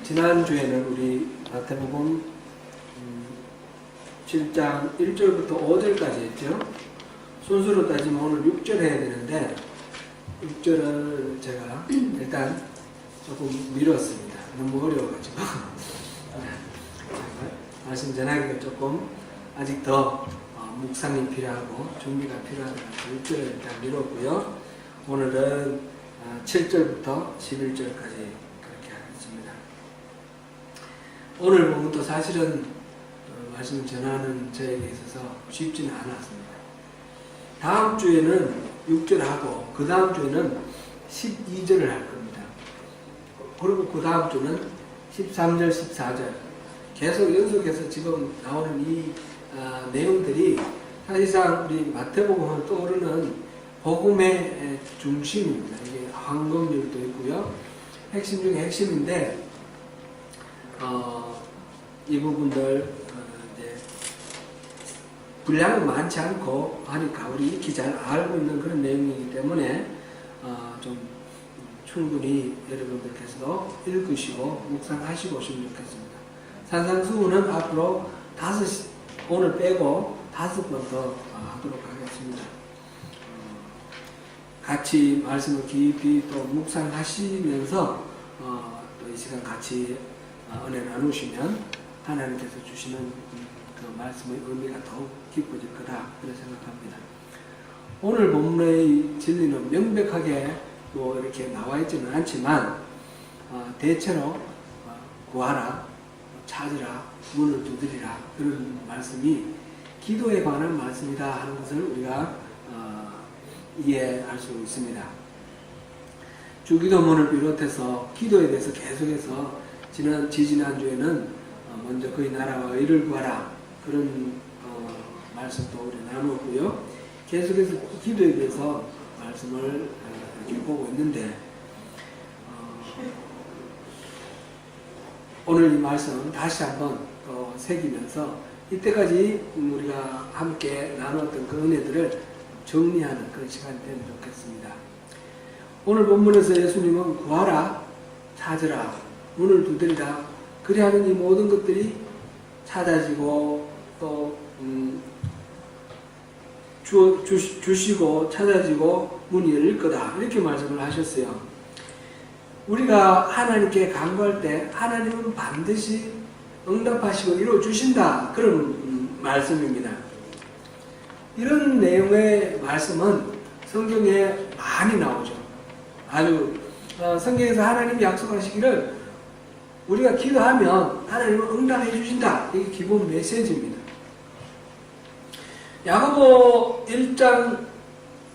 지난주에는 우리 마태복음 7장 1절부터 5절까지 했죠. 순서로 따지면 오늘 6절 해야 되는데 6절을 제가 일단 조금 미뤘습니다. 너무 어려워가지고 말씀 전하기가 조금 아직 더 묵상이 필요하고 준비가 필요하다고 6절을 일단 미뤘고요. 오늘은 7절부터 11절까지 그렇게 하겠습니다. 오늘 부분도 사실은 말씀 전하는 저에게 있어서 쉽지는 않았습니다. 다음 주에는 6절하고 그 다음 주에는 12절을 할 겁니다. 그리고 그 다음 주는 13절, 14절 계속 연속해서 지금 나오는 이 내용들이 사실상 우리 마태복음을 떠오르는 복음의 중심입니다. 이게 황금률도 있고요. 핵심 중에 핵심인데 이 부분들 이제 분량은 많지 않고 하니까 우리 익히 잘 알고 있는 그런 내용이기 때문에 좀 충분히 여러분들께서도 읽으시고 묵상하시고 오시면 좋겠습니다. 산상수훈은 앞으로 오늘 빼고 5번 더 하도록 하겠습니다. 같이 말씀을 깊이 또 묵상하시면서 또 이 시간 같이 은혜 나누시면 하나님께서 주시는 그 말씀의 의미가 더욱 깊어질 거다 그렇게 생각합니다. 오늘 본문의 진리는 명백하게 뭐 이렇게 나와 있지는 않지만 대체로 구하라, 찾으라, 문을 두드리라 그런 말씀이 기도에 관한 말씀이다 하는 것을 우리가 이해할 수 있습니다. 주기도문을 비롯해서 기도에 대해서 계속해서 지지난주에는 먼저 그의 나라와 의를 구하라 그런 말씀도 우리 나누었고요. 계속해서 기도에 대해서 말씀을 이렇게 보고 있는데 오늘 이 말씀 다시 한번 새기면서 이때까지 우리가 함께 나누었던 그 은혜들을 정리하는 그런 시간이 되면 좋겠습니다. 오늘 본문에서 예수님은 구하라, 찾으라, 문을 두드리라 그래야 하는 이 모든 것들이 찾아지고 또 주시고 찾아지고 문이 열릴 거다 이렇게 말씀을 하셨어요. 우리가 하나님께 간구할 때 하나님은 반드시 응답하시고 이루어주신다 그런 말씀입니다. 이런 내용의 말씀은 성경에 많이 나오죠. 아주 성경에서 하나님이 약속하시기를 우리가 기도하면 하나님은 응답해 주신다. 이게 기본 메시지입니다. 야고보 1장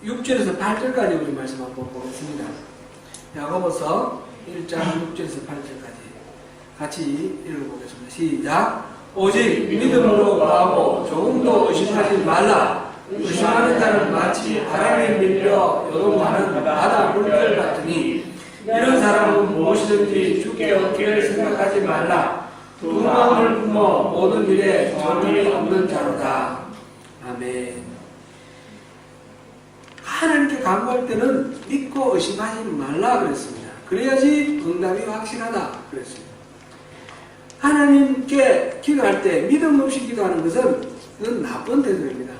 6절에서 8절까지 우리 말씀 한번 보겠습니다. 야고보서 1장 6절에서 8절까지 같이 읽어보겠습니다. 시작. 오직 믿음으로 구하고 조금도 의심하지 말라. 의심하는 자는 마치 바람에 밀려 요동하는 바다 물결 같으니 이런 사람은 무엇이든지 주께 얻기를 생각하지 말라. 두 마음을 품어 모든 일에 정함이 없는 자로다. 아멘. 하나님께 간구할 때는 믿고 의심하지 말라 그랬습니다. 그래야지 응답이 확실하다 그랬습니다. 하나님께 기도할 때 믿음 없이 기도하는 것은 그건 나쁜 태도입니다.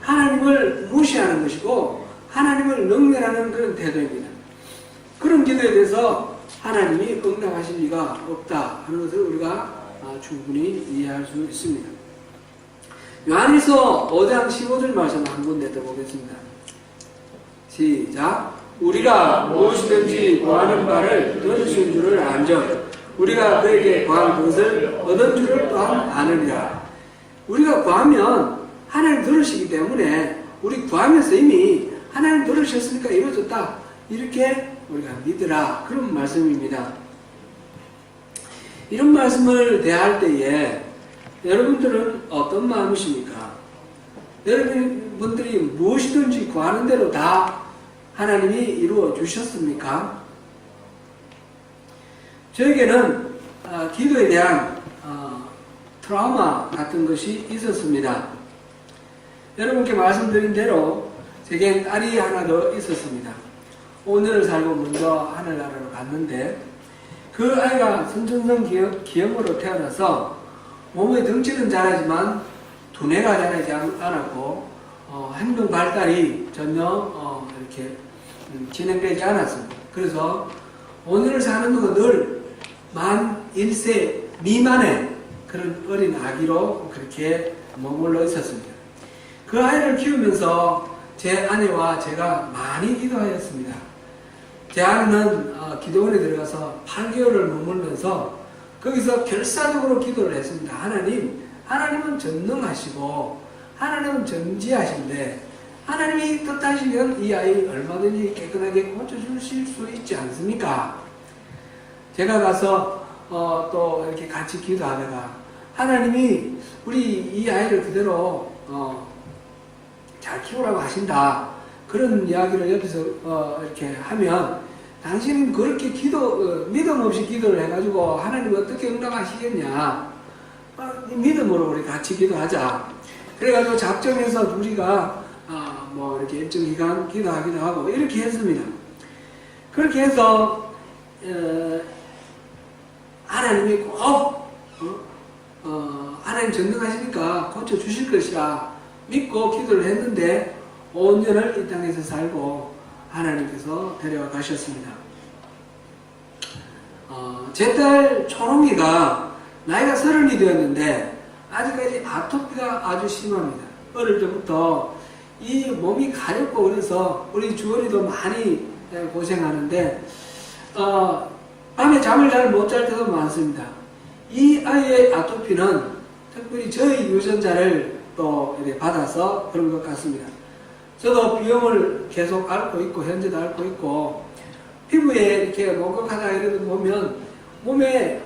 하나님을 무시하는 것이고 하나님을 능멸하는 그런 태도입니다. 그런 기도에 대해서 하나님이 응답하실 리가 없다 하는 것을 우리가 충분히 이해할 수 있습니다. 요한일서 5장 15절 말씀 한 군데 더 보겠습니다. 시작. 우리가 무엇이든지 구하는 바를 들으신 줄을 안즉 우리가 그에게 구한 것을 얻은 줄을 또한 아느니라. 우리가 구하면 하나님 들으시기 때문에 우리 구하면서 이미 하나님 들으셨으니까 이루어졌다 이렇게 우리가 믿으라 그런 말씀입니다. 이런 말씀을 대할 때에 여러분들은 어떤 마음이십니까? 여러분들이 무엇이든지 구하는 대로 다 하나님이 이루어 주셨습니까? 저에게는 기도에 대한 트라우마 같은 것이 있었습니다. 여러분께 말씀드린 대로 제겐 딸이 하나 더 있었습니다. 오늘을 살고 먼저 하늘나라로 갔는데 그 아이가 선천성 기형으로 태어나서 몸의 덩치는 자라지만 두뇌가 자라지 않았고 행동 발달이 전혀 이렇게 진행되지 않았습니다. 그래서 오늘을 사는 동안 늘 만 1세 미만의 그런 어린 아기로 그렇게 머물러 있었습니다. 그 아이를 키우면서 제 아내와 제가 많이 기도하였습니다. 제 아내는 기도원에 들어가서 8개월을 머물면서 거기서 결사적으로 기도를 했습니다. 하나님은 전능하시고 하나님은 전지하신데 하나님이 뜻하시면 이 아이 얼마든지 깨끗하게 고쳐주실 수 있지 않습니까? 제가 가서 또 이렇게 같이 기도하다가 하나님이 우리 이 아이를 그대로 잘 키우라고 하신다. 그런 이야기를 옆에서 이렇게 하면 당신은 그렇게 믿음 없이 기도를 해가지고 하나님 어떻게 응답하시겠냐. 믿음으로 우리 같이 기도하자. 그래가지고 작정해서 우리가 뭐 이렇게 일정 기간 기도하기도 하고 이렇게 했습니다. 그렇게 해서 하나님이 꼭 하나님 전능하시니까 고쳐주실 것이라 믿고 기도를 했는데 5년을 이 땅에서 살고 하나님께서 데려와 가셨습니다. 제 딸 초롱이가 나이가 30이 되었는데 아직까지 아토피가 아주 심합니다. 어릴 때부터 이 몸이 가렵고 그래서 우리 주원이도 많이 고생하는데 밤에 잠을 잘 못 잘 때도 많습니다. 이 아이의 아토피는 특별히 저희 유전자를 또 이렇게 받아서 그런 것 같습니다. 저도 비염을 계속 앓고 있고 현재도 앓고 있고 피부에 이렇게 목욕하다 이러다 보면 몸에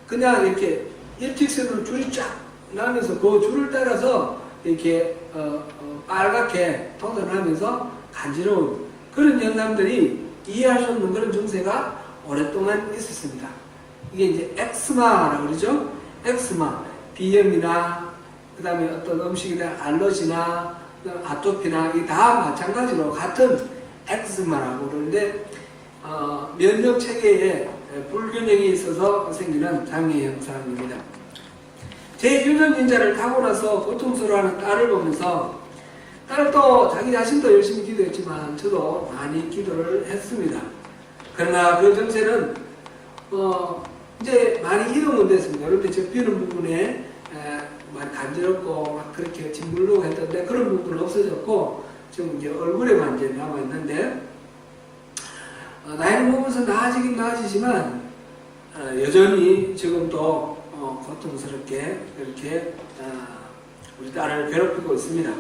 그냥 이렇게 일직선으로 줄이 쫙 나면서 그 줄을 따라서 이렇게 빨갛게 돋아나면서 간지러운 그런 영감들이 이해할 수 없는 그런 증세가 오랫동안 있었습니다. 이게 이제 엑스마라고 그러죠. 엑스마, 비염이나 그 다음에 어떤 음식이나 알러지나 아토피나 이게 다 마찬가지로 같은 엑스마라고 그러는데 면역 체계에 불균형이 있어서 생기는 장애 현상입니다. 제 유전인자를 타고 나서 고통스러워하는 딸을 보면서 딸도 자기 자신도 열심히 기도했지만 저도 많이 기도를 했습니다. 그러나 그 증세는 이제 많이 이동은 됐습니다. 그런데 접히는 부분에 많이 간지럽고 막 그렇게 짓물르고 했던데 그런 부분은 없어졌고 지금 이제 얼굴에만 이제 남아 있는데 나이를 먹으면서 나아지긴 나아지지만 여전히 지금도 고통스럽게 그렇게 우리 딸을 괴롭히고 있습니다.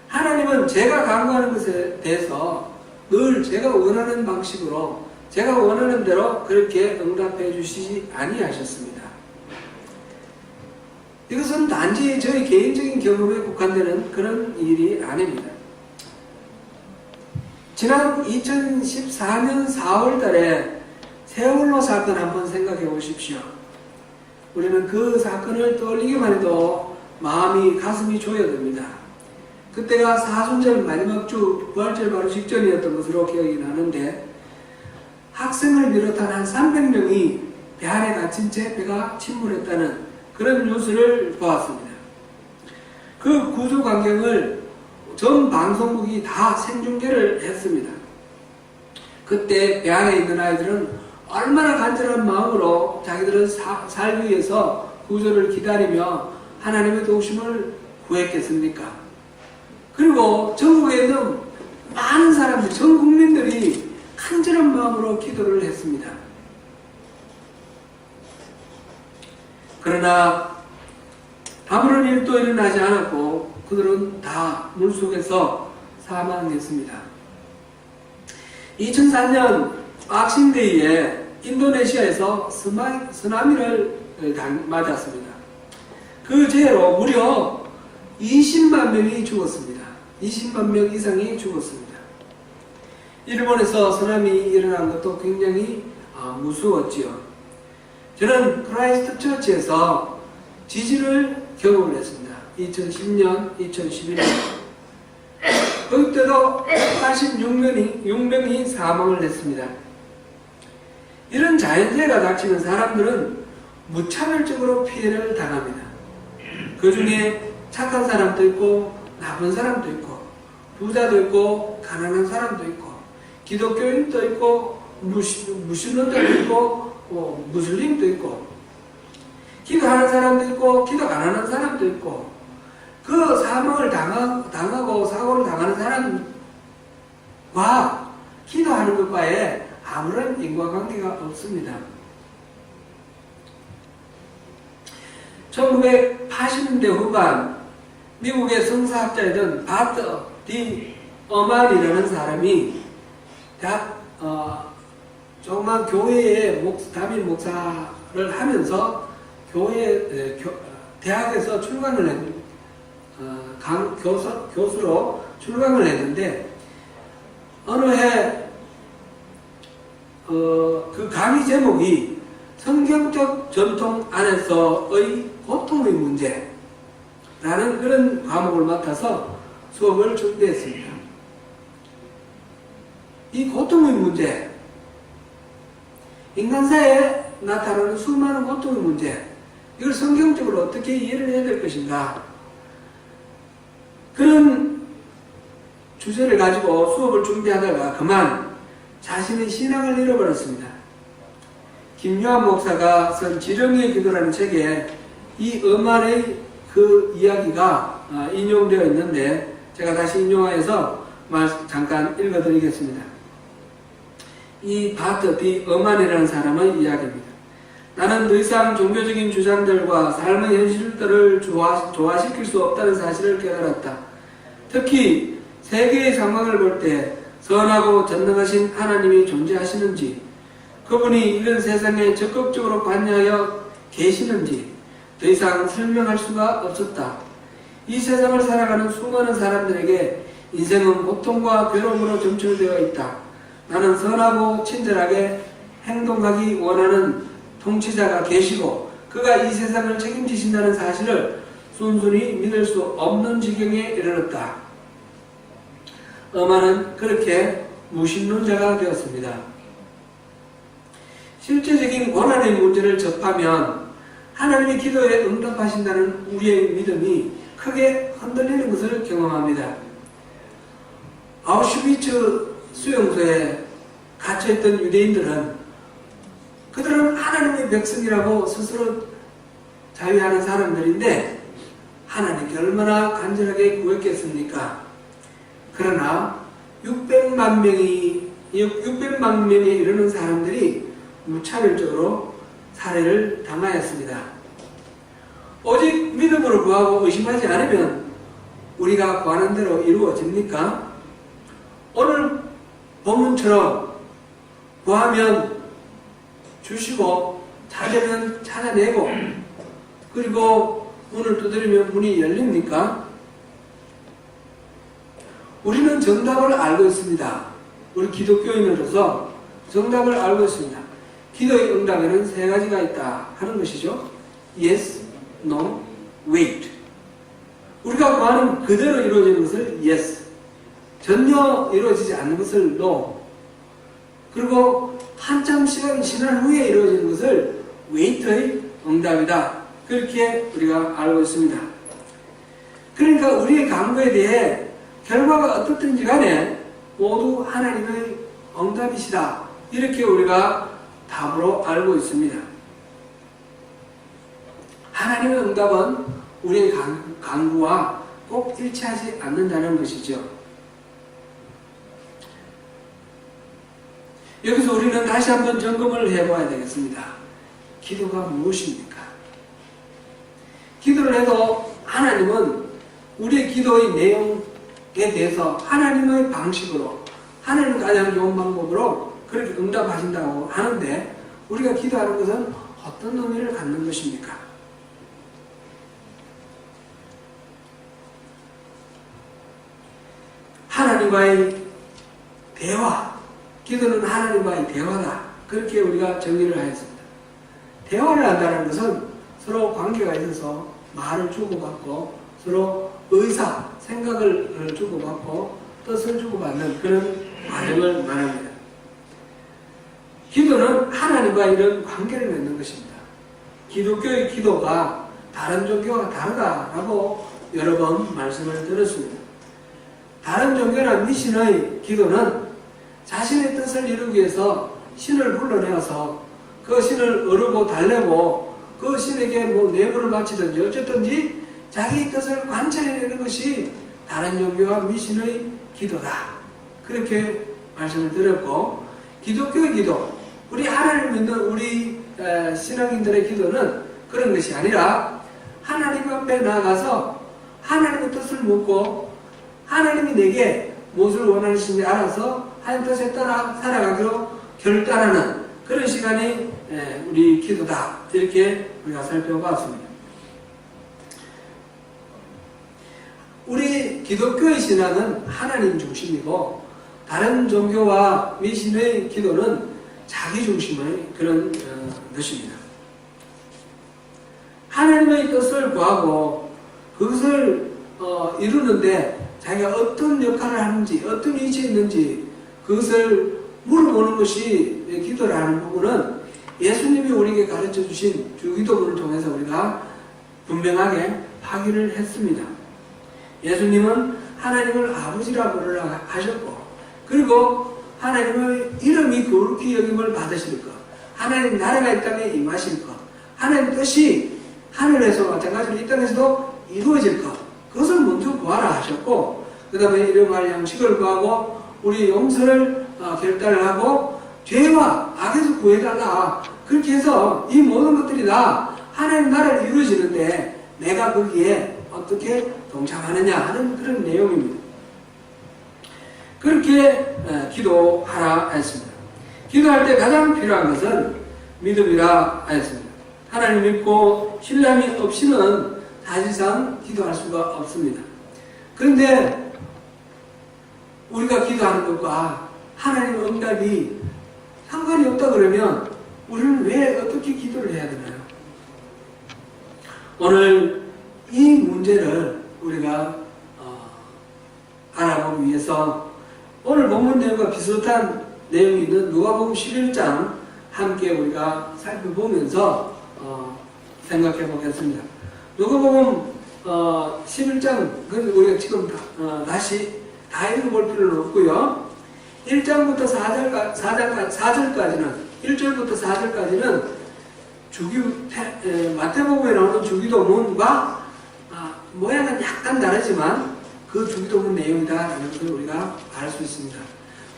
하나님은 제가 간구하는 것에 대해서 늘 제가 원하는 방식으로 제가 원하는 대로 그렇게 응답해 주시지 아니하셨습니다. 이것은 단지 저희 개인적인 경험에 국한되는 그런 일이 아닙니다. 지난 2014년 4월 달에 세월호 사건 한번 생각해 보십시오. 우리는 그 사건을 떠올리기만 해도 마음이 가슴이 조여듭니다. 그때가 사순절 마지막 주 부활절 바로 직전이었던 것으로 기억이 나는데 학생을 비롯한 한 300명이 배 안에 갇힌 채 배가 침몰했다는 그런 뉴스를 보았습니다. 그 구조 광경을 전 방송국이 다 생중계를 했습니다. 그때 배 안에 있는 아이들은 얼마나 간절한 마음으로 자기들은 살기 위해서 구조를 기다리며 하나님의 도우심을 구했겠습니까? 그리고 전국에 있는 많은 사람들, 전 국민들이 간절한 마음으로 기도를 했습니다. 그러나 아무런 일도 일어나지 않았고 그들은 다 물속에서 사망했습니다. 2004년 박싱데이에 인도네시아에서 쓰나미를 맞았습니다. 그 죄로 무려 20만 명이 죽었습니다. 20만 명 이상이 죽었습니다. 일본에서 쓰나미 일어난 것도 굉장히 무서웠지요. 저는 크라이스트 처치에서 지진을 경험을 했습니다. 2010년, 2011년. 그때도 86명이 사망을 했습니다. 이런 자연재해가 닥치면 사람들은 무차별적으로 피해를 당합니다. 그 중에 착한 사람도 있고 나쁜 사람도 있고 부자도 있고 가난한 사람도 있고 기독교인도 있고 무신론자도 있고 무슬림도 있고 기도하는 사람도 있고 기도 안 하는 사람도 있고 그 사망을 당하고 사고를 당하는 사람과 기도하는 것과의 아무런 인과관계가 없습니다. 1980년대 후반 미국의 성사학자이던 바트 디 어만이라는 사람이 조그만 교회의 담임 목사를 하면서 대학에서 출강을 교수로 출강을 했는데 어느 해 그 강의 제목이 성경적 전통 안에서의 고통의 문제라는 그런 과목을 맡아서 수업을 준비했습니다. 이 고통의 문제, 인간사에 나타나는 수많은 고통의 문제, 이걸 성경적으로 어떻게 이해를 해야 될 것인가, 그런 주제를 가지고 수업을 준비하다가 그만 자신의 신앙을 잃어버렸습니다. 김요한 목사가 쓴 지령의 기도라는 책에 이 어만의 그 이야기가 인용되어 있는데 제가 다시 인용해서 잠깐 읽어드리겠습니다. 이 바트 디 어만이라는 사람의 이야기입니다. 나는 더 이상 종교적인 주장들과 삶의 현실들을 조화시킬 수 없다는 사실을 깨달았다. 특히 세계의 상황을 볼 때 선하고 전능하신 하나님이 존재하시는지, 그분이 이런 세상에 적극적으로 관여하여 계시는지 더 이상 설명할 수가 없었다. 이 세상을 살아가는 수많은 사람들에게 인생은 고통과 괴로움으로 점철되어 있다. 나는 선하고 친절하게 행동하기 원하는 통치자가 계시고 그가 이 세상을 책임지신다는 사실을 순순히 믿을 수 없는 지경에 이르렀다. 어만은 그렇게 무신론자가 되었습니다. 실제적인 고난의 문제를 접하면 하나님의 기도에 응답하신다는 우리의 믿음이 크게 흔들리는 것을 경험합니다. 아우슈비츠 수용소에 갇혀있던 유대인들은 그들은 하나님의 백성이라고 스스로 자위하는 사람들인데 하나님께 얼마나 간절하게 구했겠습니까? 그러나 600만 명에 이르는 사람들이 무차별적으로 살해를 당하였습니다. 오직 믿음으로 구하고 의심하지 않으면 우리가 구하는 대로 이루어집니까? 오늘 본문처럼 구하면 주시고 찾으면 찾아내고 그리고 문을 두드리면 문이 열립니까? 우리는 정답을 알고 있습니다. 우리 기독교인으로서 정답을 알고 있습니다. 기도의 응답에는 세 가지가 있다 하는 것이죠. Yes, No, Wait. 우리가 구하는 그대로 이루어지는 것을 Yes, 전혀 이루어지지 않는 것을 No, 그리고 한참 시간이 지난 후에 이루어지는 것을 Wait의 응답이다. 그렇게 우리가 알고 있습니다. 그러니까 우리의 간구에 대해 결과가 어떻든지 간에 모두 하나님의 응답이시다. 이렇게 우리가 답으로 알고 있습니다. 하나님의 응답은 우리의 간구와 꼭 일치하지 않는다는 것이죠. 여기서 우리는 다시 한번 점검을 해봐야 되겠습니다. 기도가 무엇입니까? 기도를 해도 하나님은 우리의 기도의 내용에 대해서 하나님의 방식으로, 하나님 가장 좋은 방법으로 그렇게 응답하신다고 하는데 우리가 기도하는 것은 어떤 의미를 갖는 것입니까? 하나님과의 대화, 기도는 하나님과의 대화다. 그렇게 우리가 정의를 하였습니다. 대화를 한다는 것은 서로 관계가 있어서 말을 주고받고 서로 의사, 생각을 주고받고 뜻을 주고받는 그런 과정을 말합니다. 기도는 하나님과 이런 관계를 맺는 것입니다. 기독교의 기도가 다른 종교와 다르다라고 여러 번 말씀을 드렸습니다. 다른 종교나 미신의 기도는 자신의 뜻을 이루기 위해서 신을 불러내어서 그 신을 어르고 달래고 그 신에게 뭐 뇌물을 바치든지 어쨌든지 자기 뜻을 관찰해내는 것이 다른 종교와 미신의 기도다. 그렇게 말씀을 드렸고, 기독교의 기도, 우리 하나님을 믿는 우리 신앙인들의 기도는 그런 것이 아니라 하나님 앞에 나아가서 하나님의 뜻을 묻고 하나님이 내게 무엇을 원하시는지 알아서 하나님 뜻에 따라 살아가기로 결단하는 그런 시간이 우리 기도다. 이렇게 우리가 살펴봤습니다. 우리 기독교의 신앙은 하나님 중심이고 다른 종교와 미신의 기도는 자기 중심의 그런 것입니다. 하나님의 뜻을 구하고 그것을 이루는데 자기가 어떤 역할을 하는지 어떤 위치에 있는지 그것을 물어보는 것이 기도라는 부분은 예수님이 우리에게 가르쳐 주신 주기도문을 통해서 우리가 분명하게 확인을 했습니다. 예수님은 하나님을 아버지라 부르라 하셨고, 그리고 하나님의 이름이 거룩히 여김을 받으실 것, 하나님 나라가 이 땅에 임하실 것, 하나님 뜻이 하늘에서 마찬가지로 이 땅에서도 이루어질 것, 그것을 먼저 구하라 하셨고, 그 다음에 일용할 양식을 구하고 우리 용서를 결단을 하고 죄와 악에서 구해달라. 그렇게 해서 이 모든 것들이 다 하나님 나라를 이루어지는데 내가 거기에 어떻게 동참하느냐 하는 그런 내용입니다. 그렇게 기도하라 했습니다. 기도할 때 가장 필요한 것은 믿음이라 했습니다. 하나님 믿고 신뢰함이 없이는 사실상 기도할 수가 없습니다. 그런데 우리가 기도하는 것과 하나님의 응답이 상관이 없다 그러면 우리는 왜 어떻게 기도를 해야 되나요? 오늘 이 문제를 우리가 알아보기 위해서 오늘 본문 내용과 비슷한 내용이 있는 누가복음 11장 함께 우리가 살펴보면서 생각해 보겠습니다. 누가복음 11장 우리가 지금 다시 다 읽어볼 필요는 없고요. 1장부터 4절까지는 1절부터 4절까지는 마태복음에 나오는 주기도문과 모양은 약간 다르지만 그 주기도문 내용이다라는 것을 우리가 알 수 있습니다.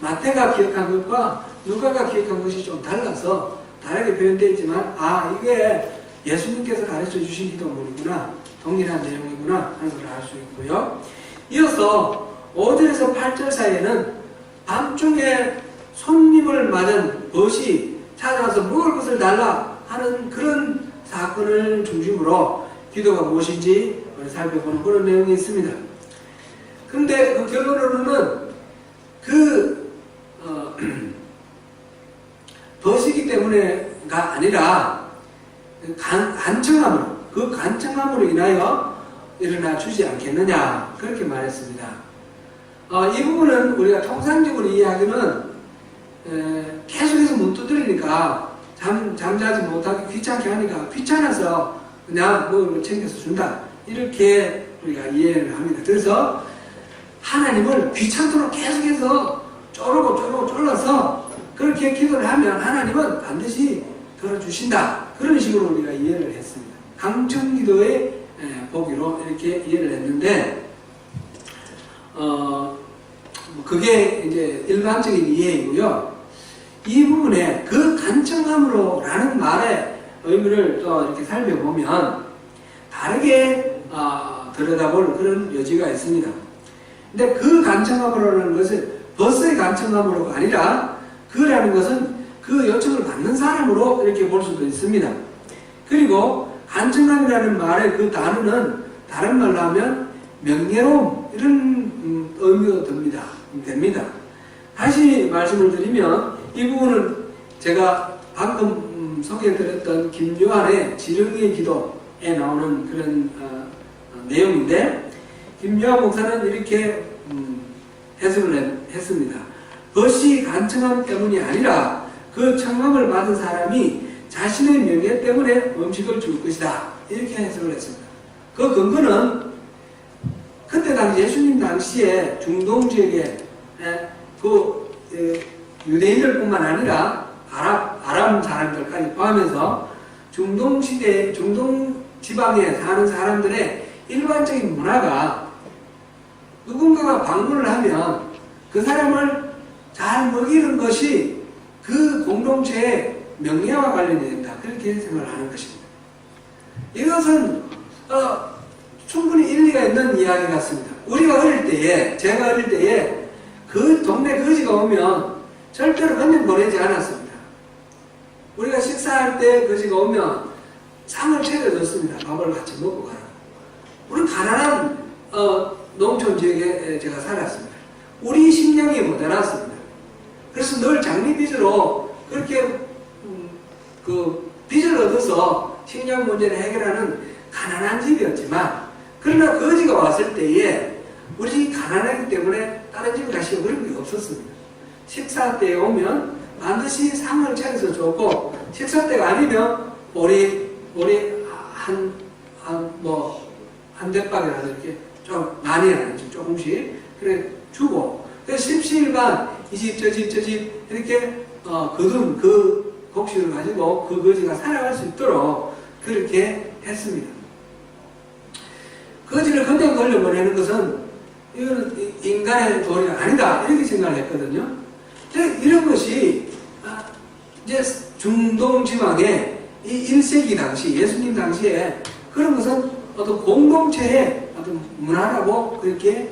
마태가 기억한 것과 누가가 기억한 것이 좀 달라서 다르게 표현되어 있지만 이게 예수님께서 가르쳐 주신 기도문이구나, 동일한 내용이구나 하는 걸 알 수 있고요. 이어서 5절에서 8절 사이에는 밤중에 손님을 맞은 벗이 찾아와서 먹을 것을 달라 하는 그런 사건을 중심으로 기도가 무엇인지 살펴보는 그런 내용이 있습니다. 그런데 그 결론으로는 벗이기 때문에가 아니라 간청함으로 인하여 일어나 주지 않겠느냐 그렇게 말했습니다. 이 부분은 우리가 통상적으로 이해하기는 계속해서 못 두드리니까 잠자지 못하기 귀찮게 하니까 귀찮아서 그냥 뭐 챙겨서 준다 이렇게 우리가 이해를 합니다. 그래서 하나님을 귀찮도록 계속해서 쪼르고 쫄라서 그렇게 기도를 하면 하나님은 반드시 들어주신다. 그런 식으로 우리가 이해를 했습니다. 강청기도의 보기로 이렇게 이해를 했는데 그게 이제 일반적인 이해이고요. 이 부분에 그 간청함으로 라는 말의 의미를 또 이렇게 살펴보면 다르게 들여다볼 그런 여지가 있습니다. 근데 그 간청함으로라는 것은 벗의 간청함으로가 아니라 그라는 것은 그 요청을 받는 사람으로 이렇게 볼 수도 있습니다. 그리고 간청함이라는 말의 그 단어는 다른 말로 하면 명예로움 이런 의미가 됩니다. 다시 말씀을 드리면 이 부분은 제가 방금 소개해드렸던 김요한의 지렁이의 기도에 나오는 그런 내용인데 김요한 목사는 이렇게 해석을 했습니다. 벗이 간청함 때문이 아니라 그 청함을 받은 사람이 자신의 명예 때문에 음식을 줄 것이다. 이렇게 해석을 했습니다. 그 근거는 그때 당시 예수님 당시에 중동 지역에 유대인들뿐만 아니라 아랍 사람들까지 포함해서 중동 시대, 중동 지방에 사는 사람들의 일반적인 문화가 누군가가 방문을 하면 그 사람을 잘 먹이는 것이 그 공동체의 명예와 관련이 된다. 그렇게 생각을 하는 것입니다. 이것은 충분히 일리가 있는 이야기 같습니다. 우리가 어릴 때에, 제가 어릴 때에 그 동네 거지가 오면 절대로 그냥 보내지 않았습니다. 우리가 식사할 때 거지가 오면 상을 차려줬습니다. 밥을 같이 먹고 가라고. 우리는 가난한 농촌 지역에 제가 살았습니다. 우리 식량이 모자랐습니다. 그래서 늘 장미빚으로 그렇게 빚을 얻어서 식량 문제를 해결하는 가난한 집이었지만, 그러나 거지가 왔을 때에 우리 집이 가난하기 때문에 다른 집에 가시기 어려운 게 없었습니다. 식사 때에 오면 반드시 상을 차려서 줬고, 식사 때가 아니면 우리 한 대박이라도 이렇게 좀 많이 아니죠. 조금씩 그래 주고, 그래서 십시일반 이 집 저 집 저 집 이렇게 거둔 그 곡식을 가지고 그 거지가 살아갈 수 있도록 그렇게 했습니다. 거지를 그냥 돌려보내는 것은 이거는 인간의 도리가 아니다, 이렇게 생각을 했거든요. 이런 것이 이제 중동 지방의 이 1세기 당시, 예수님 당시에 그런 것은 어떤 공동체의 어떤 문화라고 그렇게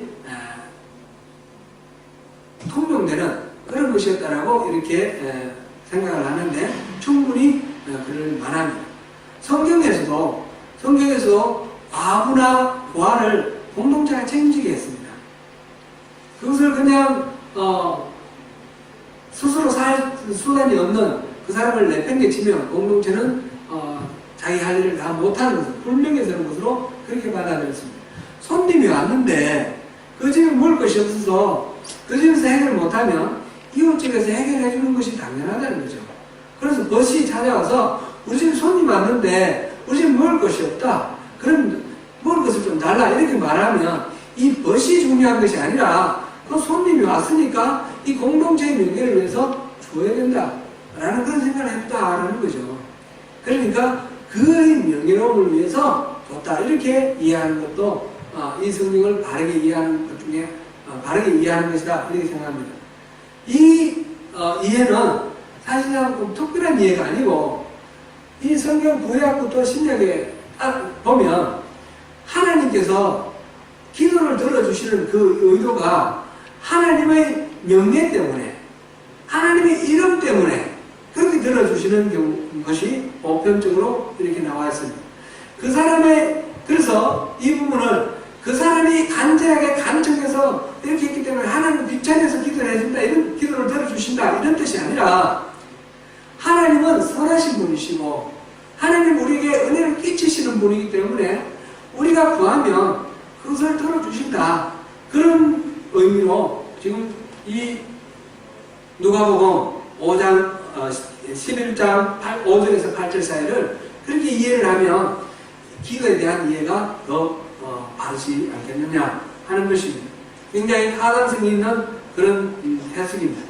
통용되는 그런 것이었다라고 이렇게 생각을 하는데 충분히 그럴 만합니다. 성경에서도 과부나 부하를 공동체가 책임지게 했습니다. 그것을 그냥 스스로 살 수단이 없는 그 사람을 내팽개치면 공동체는 자기 할 일을 다 못하는 것을 불명예스러운 것으로 그렇게 받아들였습니다. 손님이 왔는데 그 집에 먹을 것이 없어서 그 집에서 해결을 못하면 이웃집에서 해결해 주는 것이 당연하다는 거죠. 그래서 버스이 찾아와서 우리 집에 손님 왔는데 우리 집에 먹을 것이 없다. 그럼 먹을 것을 좀 달라. 이렇게 말하면 이 버스이 중요한 것이 아니라 그 손님이 왔으니까 이 공동체의 명예를 위해서 줘야 된다. 라는 그런 생각을 했다라는 거죠. 그러니까 그의 명예로움을 위해서 줬다. 이렇게 이해하는 것도 이 성경을 바르게 이해하는 것 중에 바르게 이해하는 것이다. 이렇게 생각합니다. 이 이해는 사실상 특별한 이해가 아니고 이 성경 구약부터 신약에 보면 하나님께서 기도를 들어주시는 그 의도가 하나님의 명예 때문에, 하나님의 이름 때문에 그렇게 들어주시는 것이 보편적으로 이렇게 나와 있습니다. 그래서 이 부분을 그 사람이 간절하게 간청해서 이렇게 했기 때문에 하나님 뒷자리에서 기도를 해준다, 이런 기도를 들어주신다, 이런 뜻이 아니라 하나님은 선하신 분이시고 하나님 우리에게 은혜를 끼치시는 분이기 때문에 우리가 구하면 그것을 들어주신다. 그런 의미로 지금 이 누가복음 5장 11장 5절에서 8절 사이를 그렇게 이해를 하면 기도에 대한 이해가 더 바르지 않겠느냐 하는 것입니다. 굉장히 타당성이 있는 그런 해석입니다.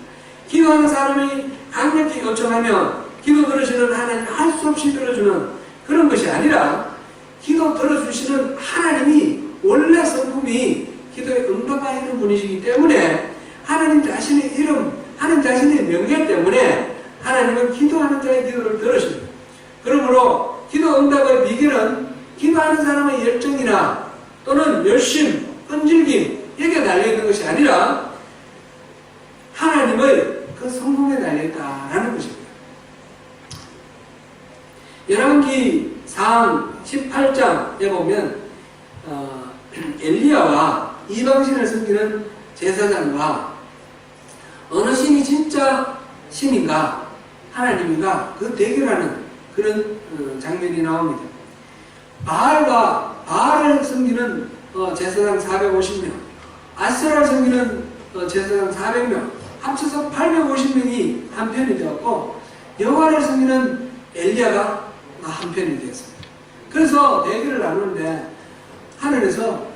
기도하는 사람이 강력히 요청하면 기도 들으시는 하나님 할 수 없이 들어주는 그런 것이 아니라 기도 들어주시는 하나님이 원래 성품이 기도에 응답하시는 분이시기 때문에 하나님 자신의 이름, 하나님 자신의 명예 때문에 하나님은 기도하는 자의 기도를 들으십니다. 그러므로 기도 응답의 비결은 기도하는 사람의 열정이나 또는 열심, 끈질김 여기에 달려있는 것이 아니라 하나님의 그 성품에 달려있다라는 것입니다. 열왕기상 18장에 보면 엘리야와 이방신을 섬기는 제사장과 어느 신이 진짜 신인가 하나님인가 그 대결하는 그런 장면이 나옵니다. 바알을 섬기는 제사장 450명, 아세라를 섬기는 제사장 400명, 합쳐서 850명이 한 편이 되었고 여호와를 섬기는 엘리야가 한편이 되었습니다. 그래서 대결을 나누는데 하늘에서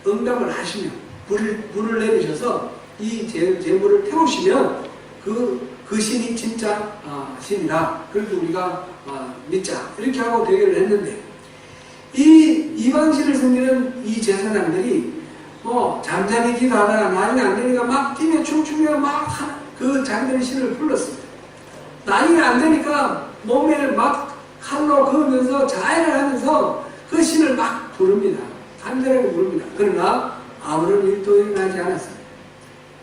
응답을 하시며 불을 내리셔서 이 제물을 태우시면 그 신이 진짜 신이다. 그렇게 우리가 믿자. 이렇게 하고 대결을 했는데 이 이방신을 섬기는 이 제사장들이 잠잠히 기도하다가 난리가 안 되니까 막 뛰며 춤추며 막 그 잠든 신을 불렀습니다. 난리가 안 되니까 몸에 막 칼로 그으면서 자해를 하면서 그 신을 막 부릅니다. 간절하게 부릅니다. 그러나 아무런 일도 일어나지 않았습니다.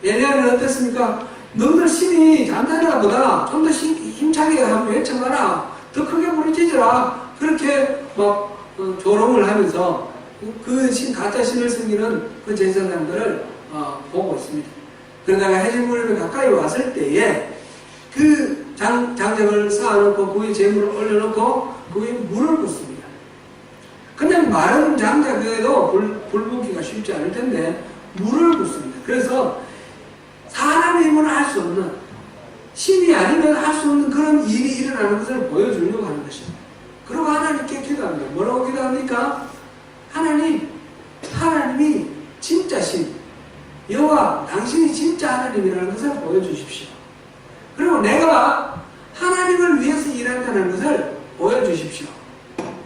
엘리야는 어땠습니까? 너희들 신이 잠자리라 보다 좀 더 힘차게 한번 외쳐봐라. 더 크게 부르짖으라. 그렇게 막 조롱을 하면서 그 신, 가짜 신을 섬기는 그 제사장들을 보고 있습니다. 그러다가 해질물에 가까이 왔을 때에 그 장작을 쌓아놓고 그 위에 재물을 올려놓고 그 위에 물을 붓습니다. 그냥 마른 장작에도 불 붓기가 쉽지 않을 텐데 물을 붓습니다. 그래서 사람의 힘은 할 수 없는, 신이 아니면 할 수 없는 그런 일이 일어나는 것을 보여주려고 하는 것입니다. 그리고 하나님께 기도합니다. 뭐라고 기도합니까? 하나님이 진짜 신, 여호와 당신이 진짜 하나님이라는 것을 보여주십시오. 그리고 내가 하나님을 위해서 일한다는 것을 보여주십시오.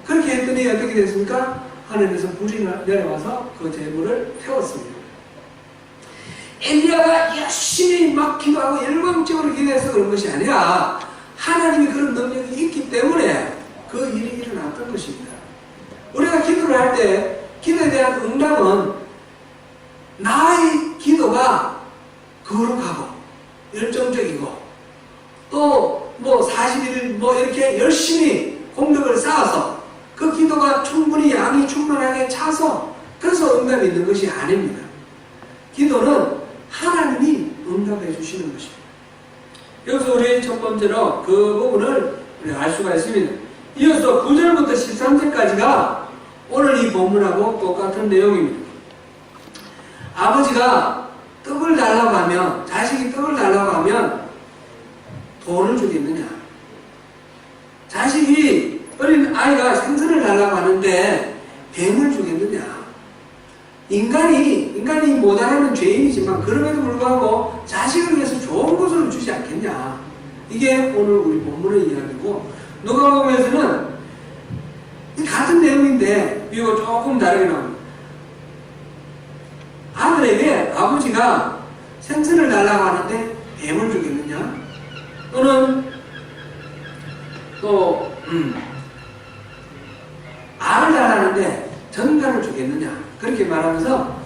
그렇게 했더니 어떻게 됐습니까? 하늘에서 불이 내려와서 그 제물을 태웠습니다. 엘리야가 열심히 막 기도하고 열광적으로 기도해서 그런 것이 아니라 하나님이 그런 능력이 있기 때문에 그 일이 일어났던 것입니다. 우리가 기도를 할 때 기도에 대한 응답은 나의 기도가 거룩하고 열정적이고 또 40일 이렇게 열심히 공덕을 쌓아서 그 기도가 충분히 양이 충분하게 차서 그래서 응답이 있는 것이 아닙니다. 기도는 하나님이 응답해 주시는 것입니다. 여기서 우리 첫 번째로 그 부분을 우리가 알 수가 있습니다. 이어서 9절부터 13절까지가 오늘 이 본문하고 똑같은 내용입니다. 아버지가 떡을 달라고 하면, 자식이 떡을 달라고 하면 돈을 주겠느냐? 자식이, 어린 아이가 생선을 달라고 하는데 뱀을 주겠느냐? 인간이 못하는 죄인이지만 그럼에도 불구하고 자식을 위해서 좋은 것을 주지 않겠냐? 이게 오늘 우리 본문의 이야기고, 누가복음에서는 같은 내용인데 비교가 조금 다르게 나옵니다. 아들에게 아버지가 생선을 달라고 하는데 뱀을 주겠느냐? 또는 또 알을 달라는데 전갈을 주겠느냐? 그렇게 말하면서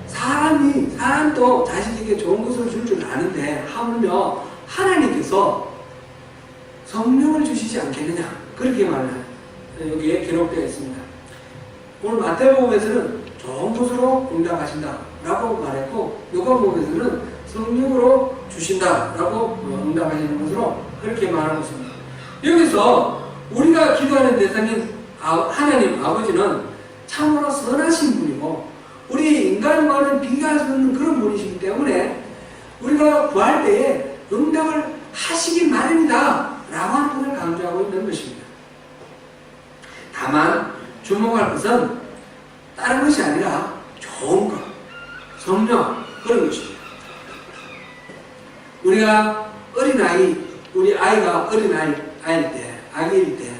사람도 자식에게 좋은 것을 줄 줄 아는데 하물며 하나님께서 성령을 주시지 않겠느냐? 그렇게 말해요. 여기에 기록되어 있습니다. 오늘 마태복음에서는 좋은 것으로 응답하신다라고 말했고, 누가복음에서는 성령으로 주신다라고 응답하시는 것으로 그렇게 말하고 있습니다. 여기서 우리가 기도하는 대상인 하나님 아버지는 참으로 선하신 분이고 우리 인간과는 비교할 수 없는 그런 분이시기 때문에 우리가 구할 때에 응답을 하시기 마련이다 라고 하는 것을 강조하고 있는 것입니다. 다만 주목할 것은 다른 것이 아니라 좋은 것, 성령, 그런 것입니다. 우리가 우리 아이가 아기일 때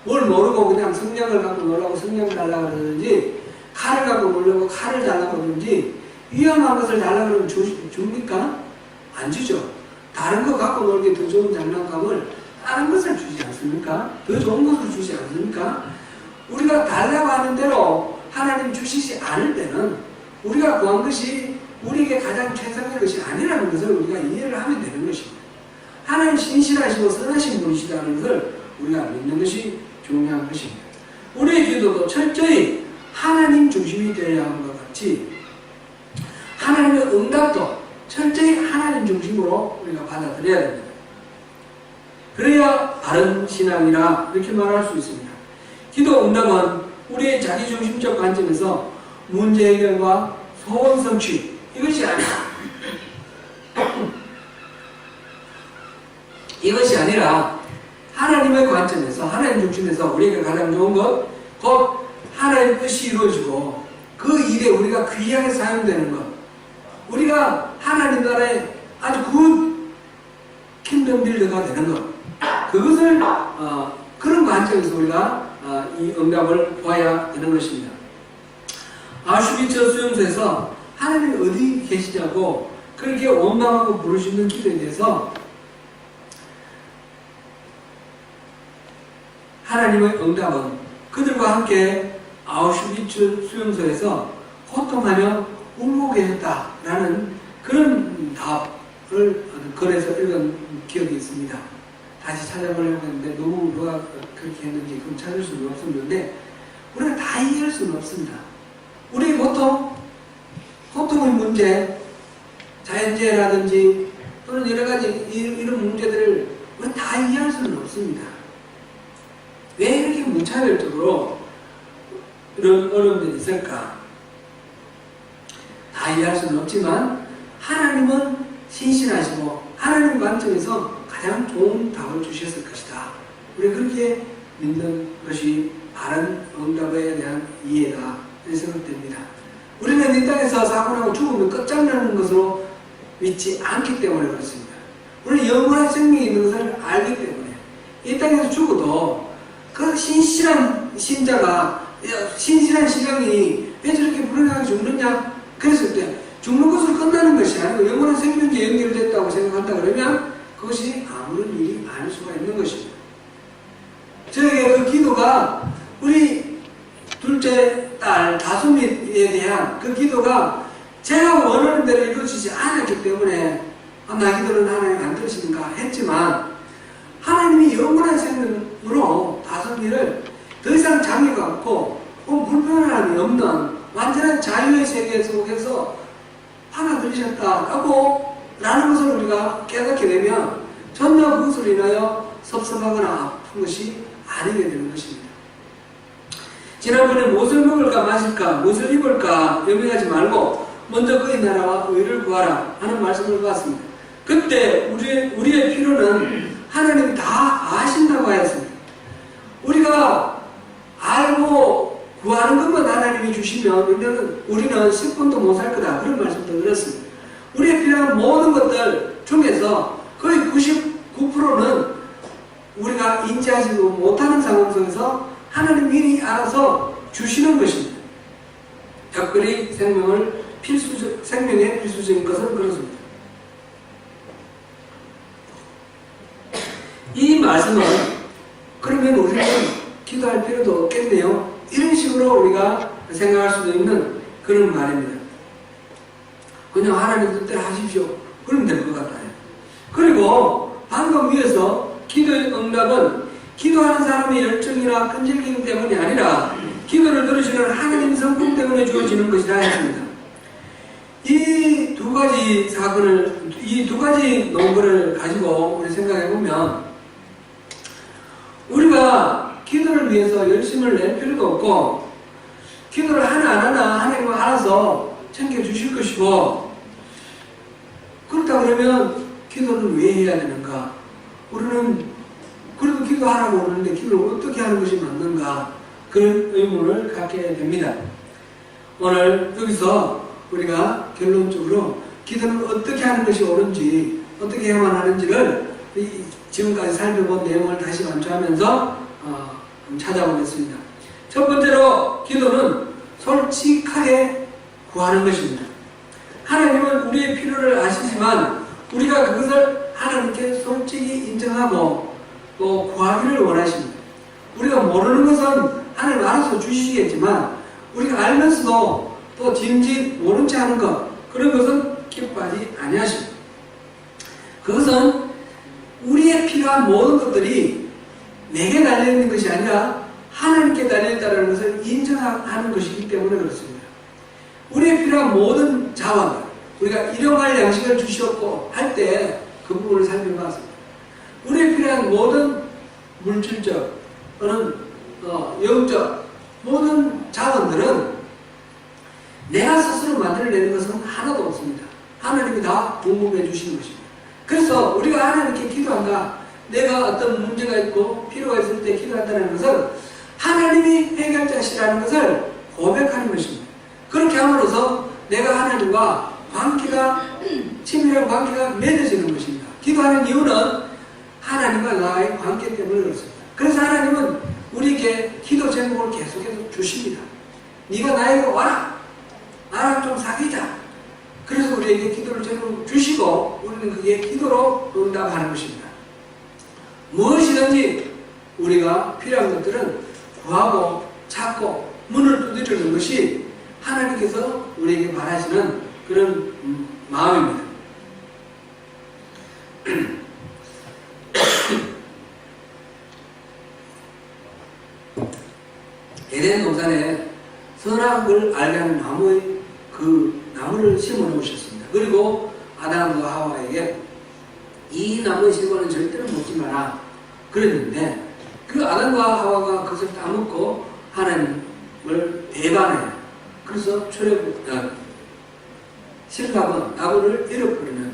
뭘 모르고 그냥 성냥을 갖고 놀라고 성냥을 달라고 그러는지, 칼을 갖고 놀라고 칼을 달라고 그러는지, 위험한 것을 달라고 그러면 줍니까? 안 주죠. 다른 거 갖고 놀기 더 좋은 장난감을 다른 것을 주지 않습니까? 더 좋은 것을 주지 않습니까? 우리가 달라고 하는 대로 하나님 주시지 않을 때는 우리가 구한 것이 우리에게 가장 최상의 것이 아니라는 것을 우리가 이해를 하면 되는 것입니다. 하나님 신실하시고 선하신 분이시다는 것을 우리가 믿는 것이 중요한 것입니다. 우리의 기도도 철저히 하나님 중심이 되어야 하는 것 같이 하나님의 응답도 철저히 하나님 중심으로 우리가 받아들여야 됩니다. 그래야 바른 신앙이라 이렇게 말할 수 있습니다. 기도 응답은 우리의 자기중심적 관점에서 문제 해결과 소원 성취, 이것이 아니라 이것이 아니라 하나님의 관점에서, 하나님 중심에서 우리에게 가장 좋은 것, 곧 하나님의 뜻이 이루어지고 그 일에 우리가 귀하게 사용되는 것, 우리가 하나님 나라의 아주 굿 킹덤 빌더가 되는 것, 그것을 그런 관점에서 우리가 이 응답을 보아야 되는 것입니다. 아우슈비츠 수용소에서 하나님이 어디 계시냐고 그렇게 원망하고 부르시는 기도에 대해서 하나님의 응답은 그들과 함께 아우슈비츠 수용소에서 고통하며 울고 계셨다라는 그런 답을 글에서 읽은 기억이 있습니다. 다시 찾아보려고 했는데 너무 누가 그렇게 했는지 그럼 찾을 수는 없었는데 우리가 다 이해할 수는 없습니다. 우리의 고통의 문제, 자연재해라든지 또는 여러 가지 이런 문제들을 우리가 다 이해할 수는 없습니다. 왜 이렇게 무차별적으로 이런 어려움들이 있을까? 다 이해할 수는 없지만 하나님은 신실하시고 하나님 관점에서 가장 좋은 답을 주셨을 것이다. 우리가 그렇게 믿는 것이 바른 응답에 대한 이해다. 이렇게 생각됩니다. 우리는 이 땅에서 사고나고 죽으면 끝장나는 것으로 믿지 않기 때문에 그렇습니다. 우리는 영원한 생명이 있는 것을 알기 때문에 이 땅에서 죽어도 그 신실한 신자가, 신실한 신령이 왜 저렇게 불행하게 죽느냐? 그랬을 때 죽는 것으로 끝나는 것이 아니고 영원한 생명에 연결됐다고 생각한다 그러면 그것이 아무런 일이 아닐 수가 있는 것입니다. 저에게 그 기도가 우리 둘째 딸 다솜이에 대한 그 기도가 제가 원하는 대로 이루어지지 않았기 때문에 나 기도는 하나님 안 들으시는가 했지만 하나님이 영원한 생명으로 다솜이를 더 이상 장애가 없고 불편함이 없는 완전한 자유의 세계 속에서 받아들이셨다라고 라는 것을 우리가 깨닫게 되면 전혀 그것으로 인하여 섭섭하거나 아픈 것이 아니게 되는 것입니다. 지난번에 무엇을 먹을까 마실까 무엇을 입을까 염려하지 말고 먼저 그의 나라와 의를 구하라 하는 말씀을 봤습니다. 그때 우리의 필요는 하나님이 다 아신다고 하였습니다. 우리가 알고 구하는 것만 하나님이 주시면 우리는 10분도 못 살 거다 그런 말씀도 드렸습니다. 우리의 필요한 모든 것들 중에서 거의 99%는 우리가 인지하지도 못하는 상황 속에서 하나님 미리 알아서 주시는 것입니다. 특별히 생명의 필수적인 것은 그렇습니다. 이 말씀은 그러면 우리는 기도할 필요도 없겠네요. 이런 식으로 우리가 생각할 수도 있는 그런 말입니다. 그냥 하나님 뜻대로 하십시오. 그러면 될 것 같아요. 그리고 방금 위에서 기도의 응답은 기도하는 사람의 열정이나 끈질김 때문이 아니라 기도를 들으시는 하나님 성품 때문에 주어지는 것이라 했습니다. 이 두 가지 사건을, 이 두 가지 논거를 가지고 우리 생각해보면 우리가 기도를 위해서 열심을 낼 필요도 없고 기도를 하나 안 하나 하나님은 알아서 챙겨주실 것이고 그렇다 그러면 기도를 왜 해야 되는가? 우리는 그래도 기도하라고 그러는데 기도를 어떻게 하는 것이 맞는가? 그런 의문을 갖게 됩니다. 오늘 여기서 우리가 결론적으로 기도는 어떻게 하는 것이 옳은지 어떻게 해야만 하는지를 지금까지 살펴본 내용을 다시 완주하면서 찾아보겠습니다. 첫 번째로 기도는 솔직하게 구하는 것입니다. 하나님은 우리의 필요를 아시지만 우리가 그것을 하나님께 솔직히 인정하고 또 구하기를 원하십니다. 우리가 모르는 것은 하나님 알아서 주시겠지만 우리가 알면서도 또 짐짓 모른 체 하는 것 그런 것은 기뻐하지 아니하십니다. 그것은 우리의 필요한 모든 것들이 내게 달려있는 것이 아니라 하나님께 달려있다는 것을 인정하는 것이기 때문에 그렇습니다. 우리의 필요한 모든 자원, 우리가 일용할 양식을 주셨고 할 때 그 부분을 살펴봤습니다. 우리의 필요한 모든 물질적 또는 영적 모든 자원들은 내가 스스로 만들어내는 것은 하나도 없습니다. 하나님이 다 공급해 주시는 것입니다. 그래서 우리가 하나님께 기도한다. 내가 어떤 문제가 있고 필요가 있을 때 기도한다는 것은 하나님이 해결자시라는 것을 고백하는 것입니다. 그렇게 함으로써 내가 하나님과 친밀한 관계가 맺어지는 것입니다. 기도하는 이유는 하나님과 나의 관계 때문에 그렇습니다. 그래서 하나님은 우리에게 기도 제목을 계속해서 주십니다. 네가 나에게 와라. 나랑 좀 사귀자. 그래서 우리에게 기도를 제목을 주시고 우리는 그게 기도로 응답하는 것입니다. 무엇이든지 우리가 필요한 것들은 구하고 찾고 문을 두드리는 것이 하나님께서 우리에게 바라시는 그런 마음입니다. 에덴 동산에 선악을 알게 하는 나무의 그 나무를 심어 놓으셨습니다. 그리고 아담과 하와에게 이 나무의 실과는 절대로 먹지 마라 그랬는데 그 아담과 하와가 그것을 따먹고 하나님을 배반해요. 그래서 실밥은 나무를 잃어버리는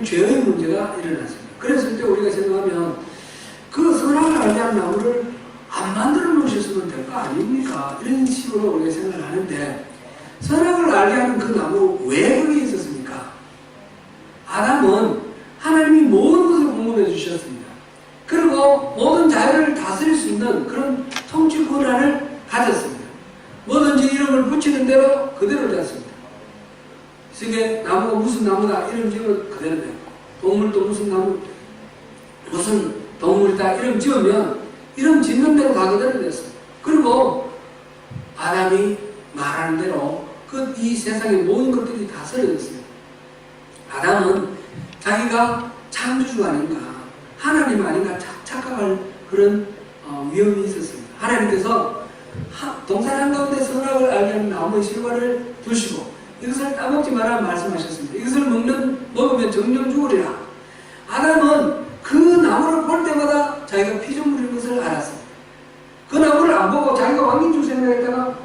죄의 문제가 일어났습니다. 그랬을 때 우리가 생각하면 그 선악을 알게 하는 나무를 안 만들어 놓으셨으면 될 거 아닙니까? 이런 식으로 우리가 생각을 하는데 선악을 알게 하는 그 나무 왜 거기 있었습니까? 아담은 하나님이 모든 것을 공급해 주셨습니다. 그리고 모든 자연을 다스릴 수 있는 그런 통치 권한을 가졌습니다. 뭐든지 이름을 붙이는 대로 그대로 되었습니다. 이게 나무가 무슨 나무다 이름 지으면 그대로 되고 동물도 무슨 나무 무슨 동물이다 이름 지으면 이름 짓는 대로 다 그대로 됐습니다. 그리고 아담이 말하는 대로 이 세상의 모든 것들이 다스려졌습니다. 아담은 자기가 창조주가 아닌가 하나님 아닌가 착각할 그런 위험이 있었습니다. 하나님께서 동산 한가운데 선악을 알게 하는 나무의 실과를 두시고 이것을 따먹지 마라 말씀하셨습니다. 이것을 먹으면 정령 죽으리라. 아담은 그 나무를 볼 때마다 자기가 피조물인 것을 알았습니다. 그 나무를 안 보고 자기가 왕인 줄 생각했다가